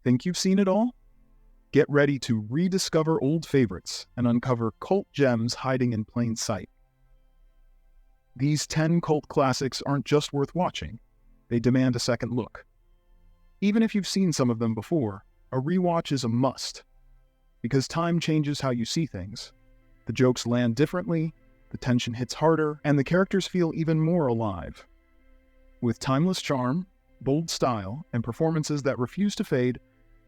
Think you've seen it all? Get ready to rediscover old favorites and uncover cult gems hiding in plain sight. These 10 cult classics aren't just worth watching, they demand a second look. Even if you've seen some of them before, a rewatch is a must. Because time changes how you see things. The jokes land differently, the tension hits harder, and the characters feel even more alive. With timeless charm, bold style, and performances that refuse to fade,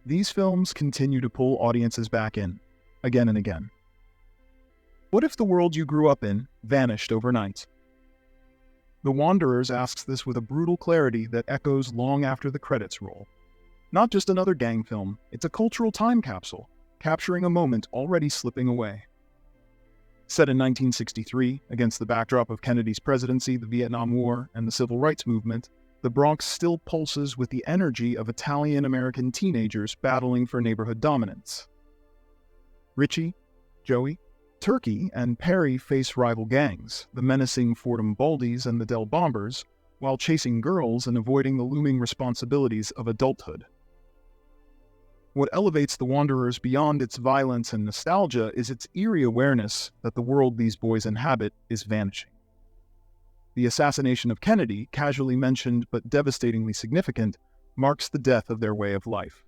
these films continue to pull audiences back in, again and again. What if the world you grew up in vanished overnight? The Wanderers asks this with a brutal clarity that echoes long after the credits roll. Not just another gang film, it's a cultural time capsule, capturing a moment already slipping away. Set in 1963, against the backdrop of Kennedy's presidency, the Vietnam War, and the Civil Rights Movement, the Bronx still pulses with the energy of Italian-American teenagers battling for neighborhood dominance. Richie, Joey, Turkey, and Perry face rival gangs, the menacing Fordham Baldies and the Del Bombers, while chasing girls and avoiding the looming responsibilities of adulthood. What elevates The Wanderers beyond its violence and nostalgia is its eerie awareness that the world these boys inhabit is vanishing. The assassination of Kennedy, casually mentioned but devastatingly significant, marks the death of their way of life.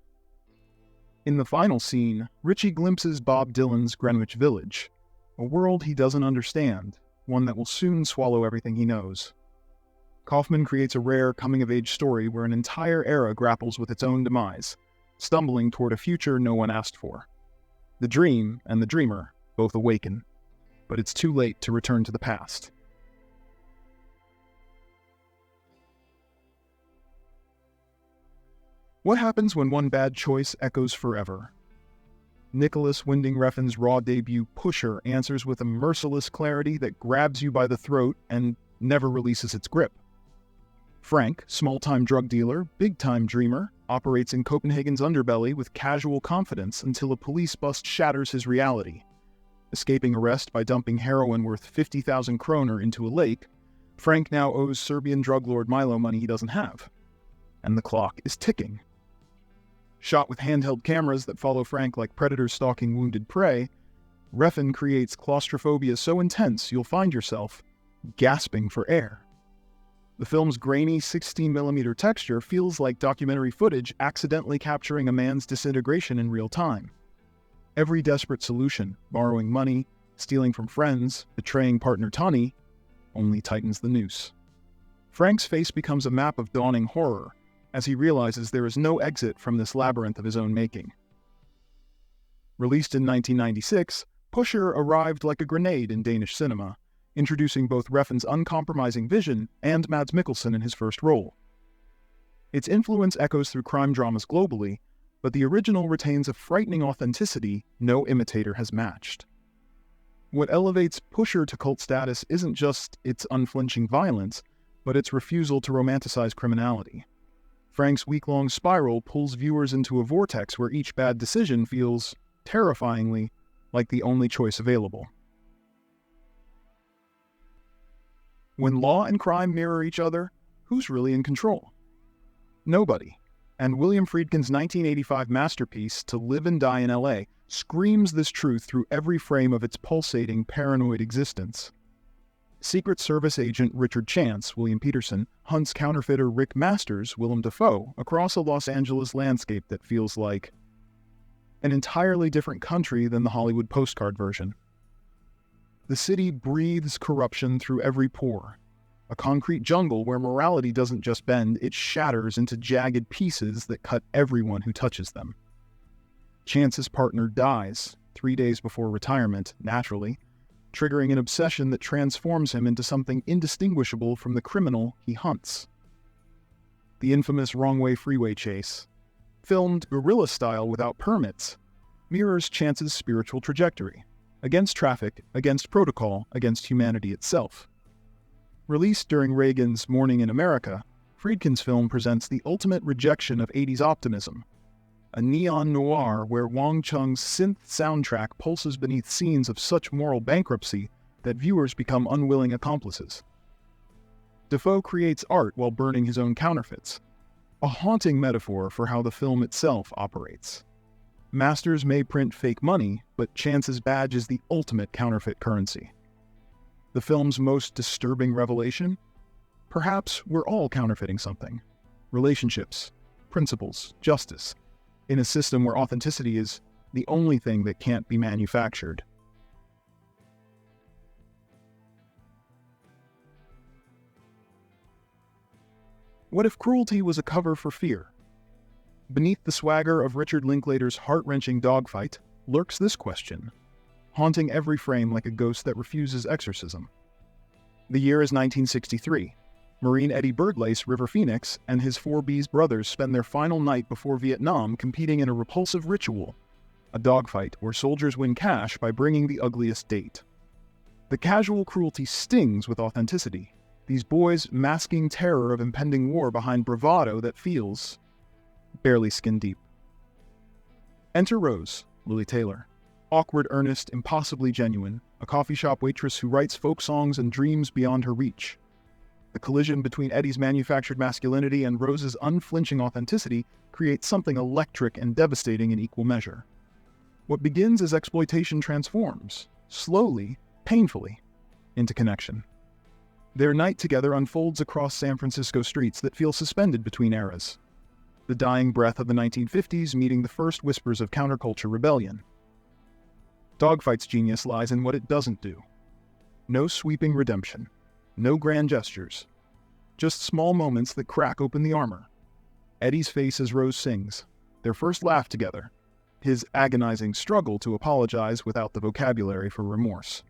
In the final scene, Richie glimpses Bob Dylan's Greenwich Village, a world he doesn't understand, one that will soon swallow everything he knows. Kaufman creates a rare coming-of-age story where an entire era grapples with its own demise, stumbling toward a future no one asked for. The dream and the dreamer both awaken, but it's too late to return to the past. What happens when one bad choice echoes forever? Nicholas Winding Refn's raw debut Pusher answers with a merciless clarity that grabs you by the throat and never releases its grip. Frank, small-time drug dealer, big-time dreamer, operates in Copenhagen's underbelly with casual confidence until a police bust shatters his reality. Escaping arrest by dumping heroin worth 50,000 kroner into a lake, Frank now owes Serbian drug lord Milo money he doesn't have. And the clock is ticking. Shot with handheld cameras that follow Frank like predators stalking wounded prey, Refn creates claustrophobia so intense you'll find yourself gasping for air. The film's grainy 16mm texture feels like documentary footage accidentally capturing a man's disintegration in real time. Every desperate solution, borrowing money, stealing from friends, betraying partner Tani, only tightens the noose. Frank's face becomes a map of dawning horror, as he realizes there is no exit from this labyrinth of his own making. Released in 1996, Pusher arrived like a grenade in Danish cinema, introducing both Refn's uncompromising vision and Mads Mikkelsen in his first role. Its influence echoes through crime dramas globally, but the original retains a frightening authenticity no imitator has matched. What elevates Pusher to cult status isn't just its unflinching violence, but its refusal to romanticize criminality. Frank's week-long spiral pulls viewers into a vortex where each bad decision feels, terrifyingly, like the only choice available. When law and crime mirror each other, who's really in control? Nobody. And William Friedkin's 1985 masterpiece, To Live and Die in L.A., screams this truth through every frame of its pulsating, paranoid existence. Secret Service agent Richard Chance, William Peterson, hunts counterfeiter Rick Masters, Willem Dafoe, across a Los Angeles landscape that feels like an entirely different country than the Hollywood postcard version. The city breathes corruption through every pore, a concrete jungle where morality doesn't just bend, it shatters into jagged pieces that cut everyone who touches them. Chance's partner dies 3 days before retirement, naturally, triggering an obsession that transforms him into something indistinguishable from the criminal he hunts. The infamous wrong-way freeway chase, filmed guerrilla style without permits, mirrors Chance's spiritual trajectory, against traffic, against protocol, against humanity itself. Released during Reagan's Morning in America, Friedkin's film presents the ultimate rejection of 80s optimism, a neon noir where Wang Chung's synth soundtrack pulses beneath scenes of such moral bankruptcy that viewers become unwilling accomplices. Dafoe creates art while burning his own counterfeits, a haunting metaphor for how the film itself operates. Masters may print fake money, but Chance's badge is the ultimate counterfeit currency. The film's most disturbing revelation? Perhaps we're all counterfeiting something. Relationships, principles, justice, in a system where authenticity is the only thing that can't be manufactured. What if cruelty was a cover for fear? Beneath the swagger of Richard Linklater's heart-wrenching Dogfight lurks this question, haunting every frame like a ghost that refuses exorcism. The year is 1963. Marine Eddie Birdlace River Phoenix and his 4B's brothers spend their final night before Vietnam competing in a repulsive ritual, a dogfight where soldiers win cash by bringing the ugliest date. The casual cruelty stings with authenticity, these boys masking terror of impending war behind bravado that feels barely skin deep. Enter Rose, Lily Taylor. Awkward, earnest, impossibly genuine, a coffee shop waitress who writes folk songs and dreams beyond her reach. The collision between Eddie's manufactured masculinity and Rose's unflinching authenticity creates something electric and devastating in equal measure. What begins as exploitation transforms, slowly, painfully, into connection. Their night together unfolds across San Francisco streets that feel suspended between eras. The dying breath of the 1950s meeting the first whispers of counterculture rebellion. Dogfight's genius lies in what it doesn't do. No sweeping redemption. No grand gestures. Just small moments that crack open the armor. Eddie's face as Rose sings, their first laugh together, his agonizing struggle to apologize without the vocabulary for remorse.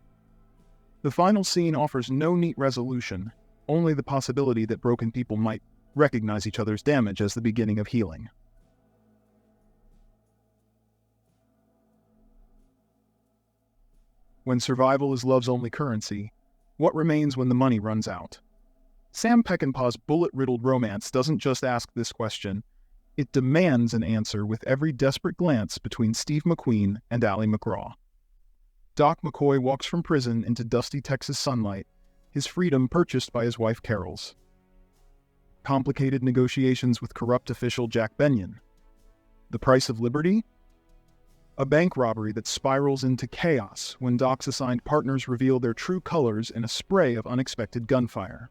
The final scene offers no neat resolution, only the possibility that broken people might recognize each other's damage as the beginning of healing. When survival is love's only currency, what remains when the money runs out? Sam Peckinpah's bullet-riddled romance doesn't just ask this question, it demands an answer with every desperate glance between Steve McQueen and Ally McGraw. Doc McCoy walks from prison into dusty Texas sunlight, his freedom purchased by his wife Carol's. Complicated negotiations with corrupt official Jack Benyon. The price of liberty? A bank robbery that spirals into chaos when Doc's assigned partners reveal their true colors in a spray of unexpected gunfire.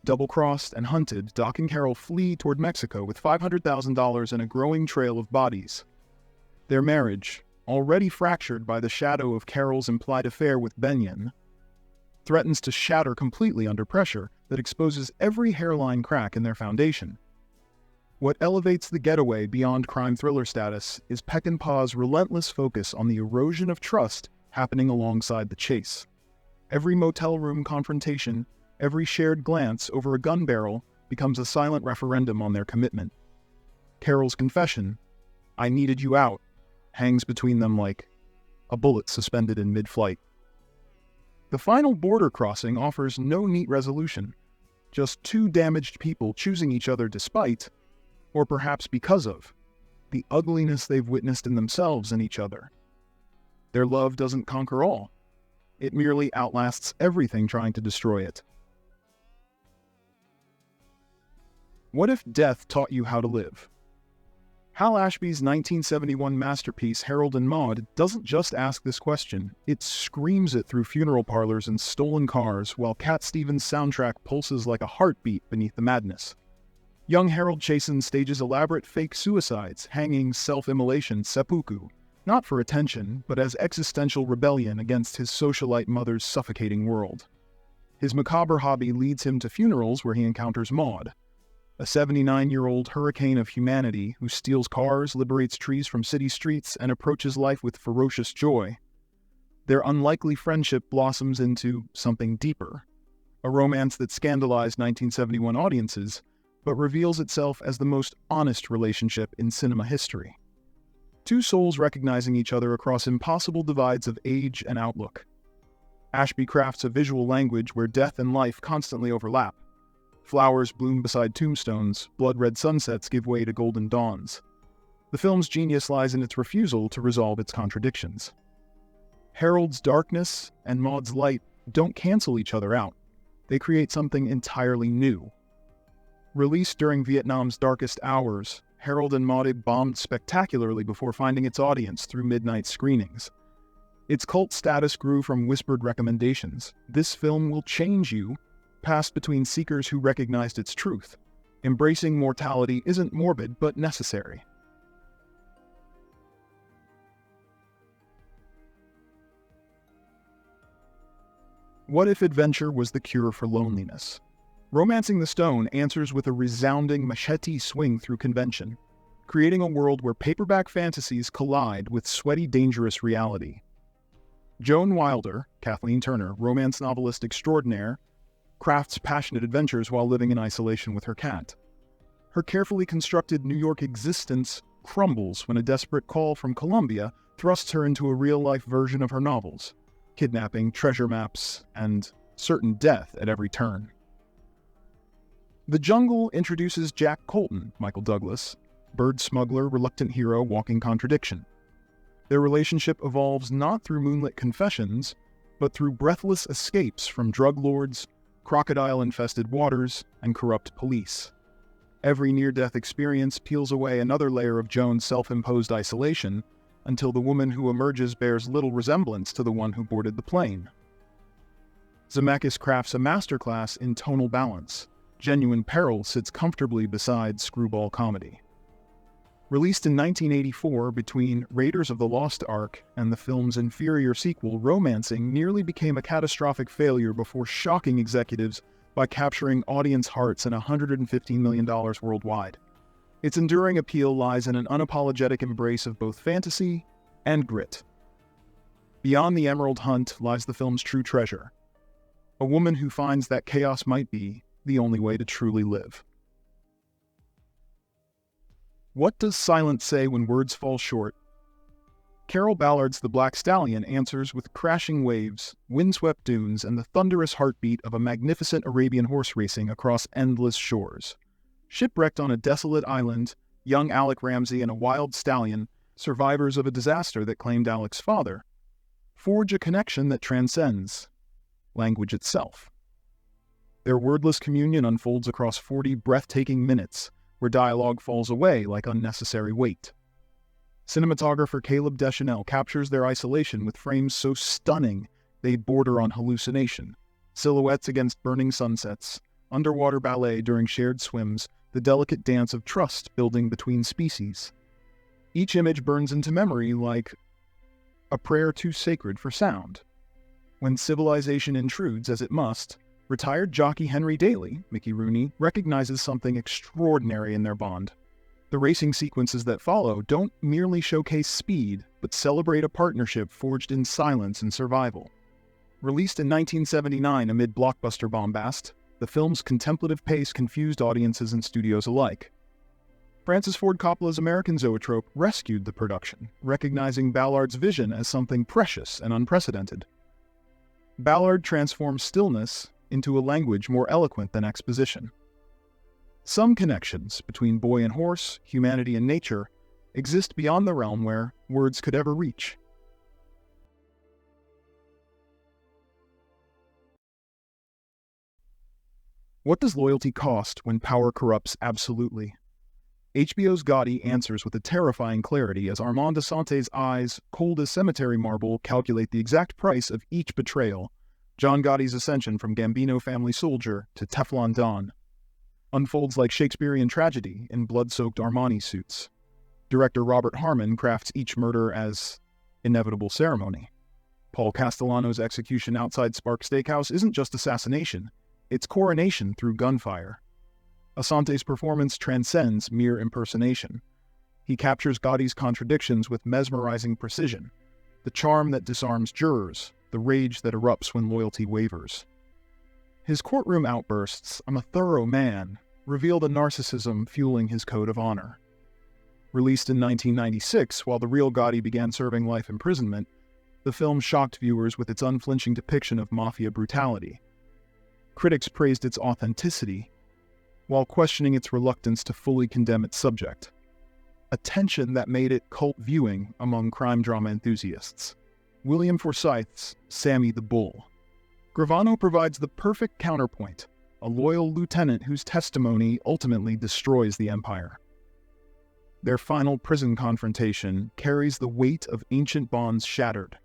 Double-crossed and hunted, Doc and Carol flee toward Mexico with $500,000 and a growing trail of bodies. Their marriage, already fractured by the shadow of Carol's implied affair with Benyon, threatens to shatter completely under pressure that exposes every hairline crack in their foundation. What elevates The Getaway beyond crime thriller status is Peckinpah's relentless focus on the erosion of trust happening alongside the chase. Every motel room confrontation, every shared glance over a gun barrel becomes a silent referendum on their commitment. Carol's confession, "I needed you out," hangs between them like a bullet suspended in mid-flight. The final border crossing offers no neat resolution, just two damaged people choosing each other despite, or perhaps because of, the ugliness they've witnessed in themselves and each other. Their love doesn't conquer all. It merely outlasts everything trying to destroy it. What if death taught you how to live? Hal Ashby's 1971 masterpiece Harold and Maude doesn't just ask this question, it screams it through funeral parlors and stolen cars while Cat Stevens' soundtrack pulses like a heartbeat beneath the madness. Young Harold Chasen stages elaborate fake suicides, hangings, self-immolation, seppuku, not for attention, but as existential rebellion against his socialite mother's suffocating world. His macabre hobby leads him to funerals where he encounters Maude, a 79-year-old hurricane of humanity who steals cars, liberates trees from city streets, and approaches life with ferocious joy. Their unlikely friendship blossoms into something deeper, a romance that scandalized 1971 audiences, but reveals itself as the most honest relationship in cinema history. Two souls recognizing each other across impossible divides of age and outlook. Ashby crafts a visual language where death and life constantly overlap. Flowers bloom beside tombstones, blood-red sunsets give way to golden dawns. The film's genius lies in its refusal to resolve its contradictions. Harold's darkness and Maude's light don't cancel each other out. They create something entirely new. Released during Vietnam's darkest hours, Harold and Maude bombed spectacularly before finding its audience through midnight screenings. Its cult status grew from whispered recommendations. "This film will change you," passed between seekers who recognized its truth. Embracing mortality isn't morbid, but necessary. What if adventure was the cure for loneliness? Romancing the Stone answers with a resounding machete swing through convention, creating a world where paperback fantasies collide with sweaty, dangerous reality. Joan Wilder, Kathleen Turner, romance novelist extraordinaire, crafts passionate adventures while living in isolation with her cat. Her carefully constructed New York existence crumbles when a desperate call from Columbia thrusts her into a real-life version of her novels: kidnapping, treasure maps, and certain death at every turn. The Jungle introduces Jack Colton, Michael Douglas, bird smuggler, reluctant hero, walking contradiction. Their relationship evolves not through moonlit confessions, but through breathless escapes from drug lords, crocodile-infested waters, and corrupt police. Every near-death experience peels away another layer of Joan's self-imposed isolation, until the woman who emerges bears little resemblance to the one who boarded the plane. Zemeckis crafts a masterclass in tonal balance. Genuine peril sits comfortably beside screwball comedy. Released in 1984 between Raiders of the Lost Ark and the film's inferior sequel, Romancing nearly became a catastrophic failure before shocking executives by capturing audience hearts and $115 million worldwide. Its enduring appeal lies in an unapologetic embrace of both fantasy and grit. Beyond the Emerald Hunt lies the film's true treasure: a woman who finds that chaos might be the only way to truly live. What does silence say when words fall short? Carol Ballard's The Black Stallion answers with crashing waves, windswept dunes, and the thunderous heartbeat of a magnificent Arabian horse racing across endless shores. Shipwrecked on a desolate island, young Alec Ramsey and a wild stallion, survivors of a disaster that claimed Alec's father, forge a connection that transcends language itself. Their wordless communion unfolds across 40 breathtaking minutes, where dialogue falls away like unnecessary weight. Cinematographer Caleb Deschanel captures their isolation with frames so stunning they border on hallucination. Silhouettes against burning sunsets, underwater ballet during shared swims, the delicate dance of trust building between species. Each image burns into memory like a prayer too sacred for sound. When civilization intrudes, as it must, retired jockey Henry Daly, Mickey Rooney, recognizes something extraordinary in their bond. The racing sequences that follow don't merely showcase speed, but celebrate a partnership forged in silence and survival. Released in 1979 amid blockbuster bombast, the film's contemplative pace confused audiences and studios alike. Francis Ford Coppola's American Zoetrope rescued the production, recognizing Ballard's vision as something precious and unprecedented. Ballard transforms stillness into a language more eloquent than exposition. Some connections between boy and horse, humanity and nature, exist beyond the realm where words could ever reach. What does loyalty cost when power corrupts absolutely? HBO's Gotti answers with a terrifying clarity as Armand Assante's eyes, cold as cemetery marble, calculate the exact price of each betrayal. John Gotti's ascension from Gambino family soldier to Teflon Don unfolds like Shakespearean tragedy in blood-soaked Armani suits. Director Robert Harmon crafts each murder as inevitable ceremony. Paul Castellano's execution outside Spark Steakhouse isn't just assassination, it's coronation through gunfire. Assante's performance transcends mere impersonation. He captures Gotti's contradictions with mesmerizing precision, the charm that disarms jurors, the rage that erupts when loyalty wavers. His courtroom outbursts, "I'm a thorough man," reveal the narcissism fueling his code of honor. Released in 1996, while the real Gotti began serving life imprisonment, the film shocked viewers with its unflinching depiction of mafia brutality. Critics praised its authenticity, while questioning its reluctance to fully condemn its subject, a tension that made it cult viewing among crime drama enthusiasts. William Forsythe's Sammy the Bull. Gravano provides the perfect counterpoint, a loyal lieutenant whose testimony ultimately destroys the Empire. Their final prison confrontation carries the weight of ancient bonds shattered.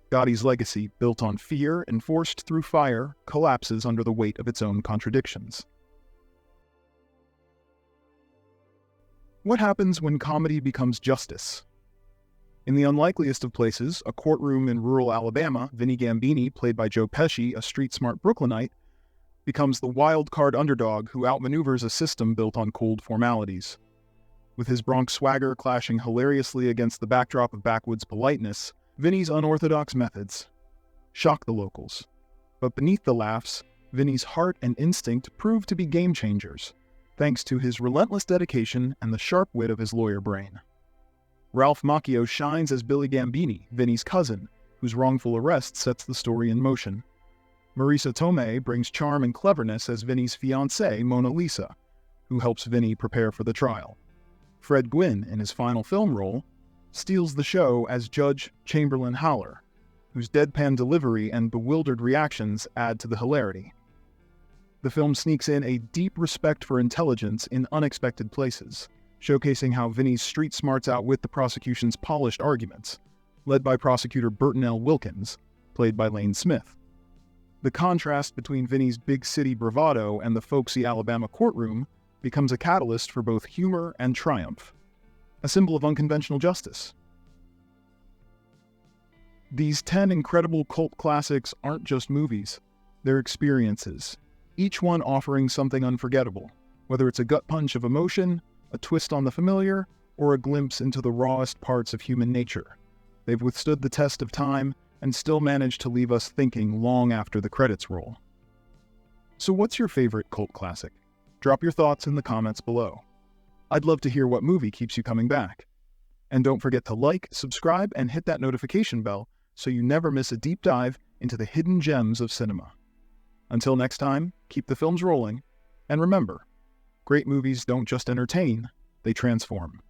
Gotti's legacy, built on fear enforced through fire, collapses under the weight of its own contradictions. What happens when comedy becomes justice? In the unlikeliest of places, a courtroom in rural Alabama, Vinny Gambini, played by Joe Pesci, a street-smart Brooklynite, becomes the wild-card underdog who outmaneuvers a system built on cold formalities. With his Bronx swagger clashing hilariously against the backdrop of backwoods politeness, Vinny's unorthodox methods shock the locals. But beneath the laughs, Vinny's heart and instinct prove to be game changers, thanks to his relentless dedication and the sharp wit of his lawyer brain. Ralph Macchio shines as Billy Gambini, Vinny's cousin, whose wrongful arrest sets the story in motion. Marisa Tomei brings charm and cleverness as Vinny's fiancée, Mona Lisa, who helps Vinny prepare for the trial. Fred Gwynne, in his final film role, steals the show as Judge Chamberlain Haller, whose deadpan delivery and bewildered reactions add to the hilarity. The film sneaks in a deep respect for intelligence in unexpected places, showcasing how Vinny's street smarts outwit the prosecution's polished arguments, led by prosecutor Burton L. Wilkins, played by Lane Smith. The contrast between Vinny's big city bravado and the folksy Alabama courtroom becomes a catalyst for both humor and triumph, a symbol of unconventional justice. These 10 incredible cult classics aren't just movies, they're experiences, each one offering something unforgettable, whether it's a gut punch of emotion, a twist on the familiar, or a glimpse into the rawest parts of human nature. They've withstood the test of time and still managed to leave us thinking long after the credits roll. So what's your favorite cult classic? Drop your thoughts in the comments below. I'd love to hear what movie keeps you coming back. And don't forget to like, subscribe, and hit that notification bell so you never miss a deep dive into the hidden gems of cinema. Until next time, keep the films rolling, and remember, great movies don't just entertain, they transform.